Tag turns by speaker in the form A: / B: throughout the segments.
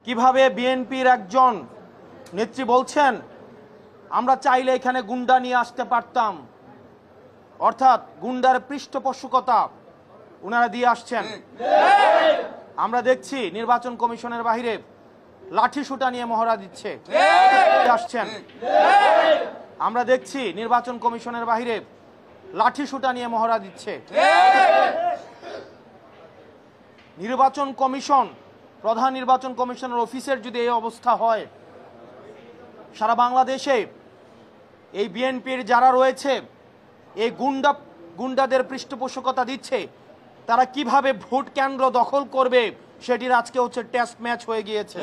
A: কিভাবে বিএনপির একজন নেত্রী বলছেন আমরা চাইলে এখানে গুন্ডা নিয়ে আসতে পারতাম, অর্থাৎ গুন্ডার পৃষ্ঠপোষকতা ওনারা দিয়ে আসছেন। আমরা দেখছি নির্বাচন কমিশনের বাইরে লাঠি সুটা নিয়ে মহড়া দিচ্ছে আসছেন। আমরা দেখছি নির্বাচন কমিশনের বাইরে লাঠি সুটা নিয়ে মহড়া দিচ্ছে। নির্বাচন কমিশন, প্রধান নির্বাচন কমিশনের অফিসের যদি এই অবস্থা হয়, সারা বাংলাদেশে এই বিএনপির যারা রয়েছে এই গুন্ডাদের পৃষ্ঠপোষকতা দিচ্ছে, তারা কিভাবে ভোট কেন্দ্র দখল করবে সেটির আজকে হচ্ছে টেস্ট ম্যাচ হয়ে গিয়েছে।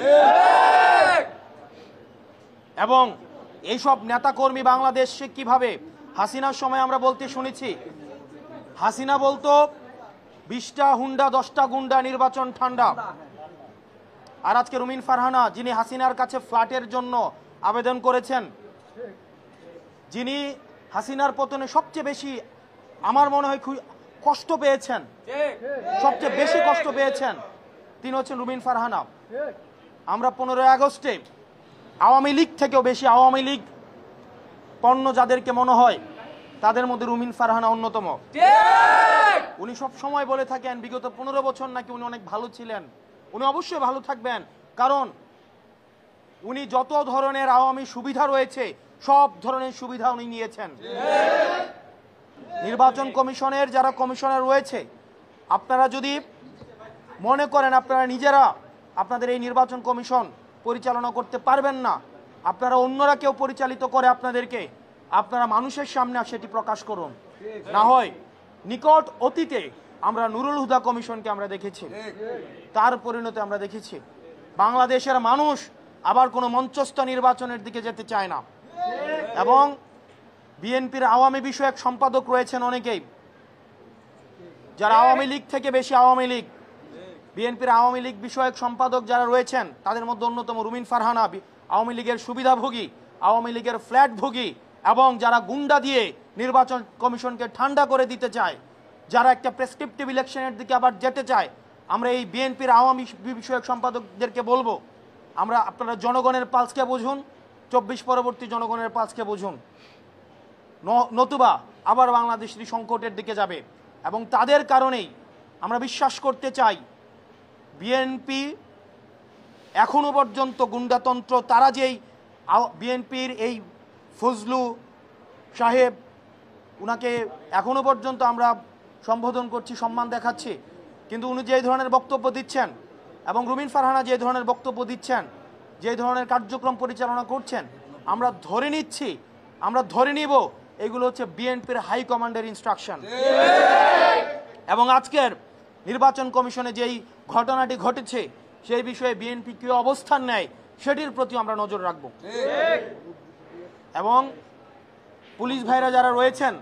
A: এবং এইসব নেতাকর্মী বাংলাদেশে কিভাবে, হাসিনার সময় আমরা বলতে শুনেছি, হাসিনা বলতো 20টা হুন্ডা 10টা গুন্ডা নির্বাচন ঠান্ডা। আর আজকে রুমিন ফারহানা, যিনি হাসিনার কাছে ফ্ল্যাটের জন্য আবেদন করেছেন, যিনি হাসিনার পতনে সবচেয়ে বেশি আমার মনে হয় কষ্ট পেয়েছেন, সবচেয়ে বেশি কষ্ট পেয়েছেন, তিনি হচ্ছেন রুমিন ফারহানা। আমরা 15 আগস্টে আওয়ামী লীগ থেকেও বেশি আওয়ামী লীগ পণ্য যাদেরকে মনে হয় তাদের মধ্যে রুমিন ফারহানা অন্যতম। উনি সব সময় বলে থাকেন বিগত 15 বছর নাকি উনি অনেক ভালো ছিলেন। উনি অবশ্যই ভালো থাকবেন, কারণ উনি যত ধরনের আওয়ামী সুবিধা রয়েছে সব ধরনের সুবিধা উনি নিয়েছেন। নির্বাচন কমিশনের যারা কমিশনার রয়েছে, আপনারা যদি মনে করেন আপনারা নিজেরা আপনাদের এই নির্বাচন কমিশন পরিচালনা করতে পারবেন না, আপনারা অন্যরা কেউ পরিচালিত করে আপনাদেরকে, আপনারা মানুষের সামনে সেটি প্রকাশ করুন। না হয় নিকট অতীতে আমরা নুরুল হুদা কমিশনকে আমরা দেখেছি, তার পরিণতি আমরা দেখেছি। বাংলাদেশের মানুষ আবার কোনো মঞ্চস্থ নির্বাচনের দিকে যেতে চায় না। এবং বিএনপির আওয়ামী বিষয়ক সম্পাদক রয়েছেন অনেকেই, যারা আওয়ামী লীগ থেকে বেশি আওয়ামী লীগ, বিএনপির আওয়ামী লীগ বিষয়ক সম্পাদক যারা রয়েছেন তাদের মধ্যে অন্যতম রুমিন ফারহানা, আওয়ামী লীগের সুবিধাভোগী, আওয়ামী লীগের ফ্ল্যাটভোগী, এবং যারা গুন্ডা দিয়ে নির্বাচন কমিশনকে ঠান্ডা করে দিতে চায়, যারা একটা প্রেসক্রিপটিভ ইলেকশনের দিকে আবার যেতে চায়। আমরা এই বিএনপির আওয়ামী বিষয়ক সম্পাদকদেরকে বলবো, আপনারা জনগণের পালসকে বুঝুন, 24 পরবর্তী জনগণের পালসকে বুঝুন, নতুবা আবার বাংলাদেশের সংকটের দিকে যাবে। এবং তাদের কারণেই আমরা বিশ্বাস করতে চাই বিএনপি এখনো পর্যন্ত গুন্ডাতন্ত্র, তারা যেই বিএনপির এই ফজলু সাহেব, উনাকে এখনো পর্যন্ত আমরা সম্বোধন করছি, সম্মান দেখাচ্ছি, কিন্তু উনি যে ধরনের বক্তব্য দিচ্ছেন এবং রুমিন ফারহানা যে ধরনের বক্তব্য দিচ্ছেন, যে ধরনের কার্যক্রম পরিচালনা করছেন, আমরা ধরে নিব এগুলো হচ্ছে বিএনপির হাই কমান্ডের ইনস্ট্রাকশন। এবং আজকের নির্বাচন কমিশনে যেই ঘটনাটি ঘটেছে সেই বিষয়ে বিএনপি কি অবস্থান নেয় সেটির প্রতি আমরা নজর রাখব। এবং পুলিশ ভাইরা যারা রয়েছেন,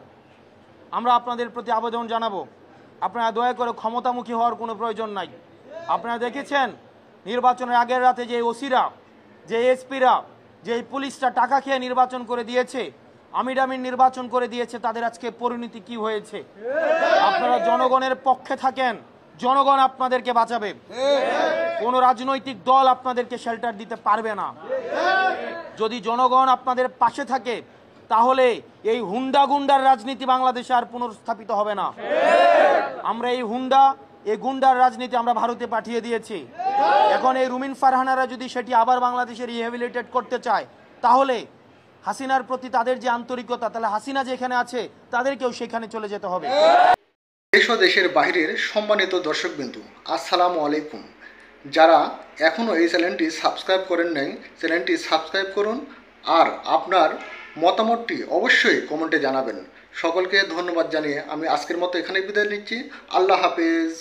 A: আমরা আপনাদের প্রতি আবেদন জানাবো, আপনারা দয়া করে ক্ষমতামুখী হওয়ার কোনো প্রয়োজন নাই। আপনারা দেখেছেন নির্বাচনের আগের রাতে যে ওসিরা, যে এসপিরা, যে পুলিশরা টাকা খেয়ে নির্বাচন করে দিয়েছে, আমিরামিন নির্বাচন করে দিয়েছে, তাদের আজকে পরিণতি কি হয়েছে। আপনারা জনগণের পক্ষে থাকেন, জনগণ আপনাদেরকে বাঁচাবে, কোনো রাজনৈতিক দল আপনাদেরকে শেল্টার দিতে পারবে না। যদি জনগণ আপনাদের পাশে থাকে তাহলে এই হুন্ডা গুন্ডার রাজনীতি বাংলাদেশে আর পুনর্স্থাপিত হবে না। আমরা এই গুন্ডার রাজনীতি আমরা ভারতে পাঠিয়ে দিয়েছি। এখন এই রুমিন ফারহানারা যদি সেটি আবার বাংলাদেশে রিহ্যাবিলিটেট করতে চায়, তাহলে হাসিনার প্রতি তাদের যে আন্তরিকতা, তাহলে হাসিনা যেখানে আছে তাদেরকেও সেখানে চলে যেতে হবে।
B: দেশ ও দেশের বাইরের সম্মানিত দর্শকবৃন্দ, আসসালামু আলাইকুম। যারা এখনও এই চ্যানেলটি সাবস্ক্রাইব করেন নাই, চ্যানেলটি সাবস্ক্রাইব করুন, আর আপনার মতামতটি অবশ্যই কমেন্টে জানাবেন। সকলকে ধন্যবাদ জানিয়ে আমি আজকের মতো এখানে বিদায় নিচ্ছি। আল্লাহ হাফেজ।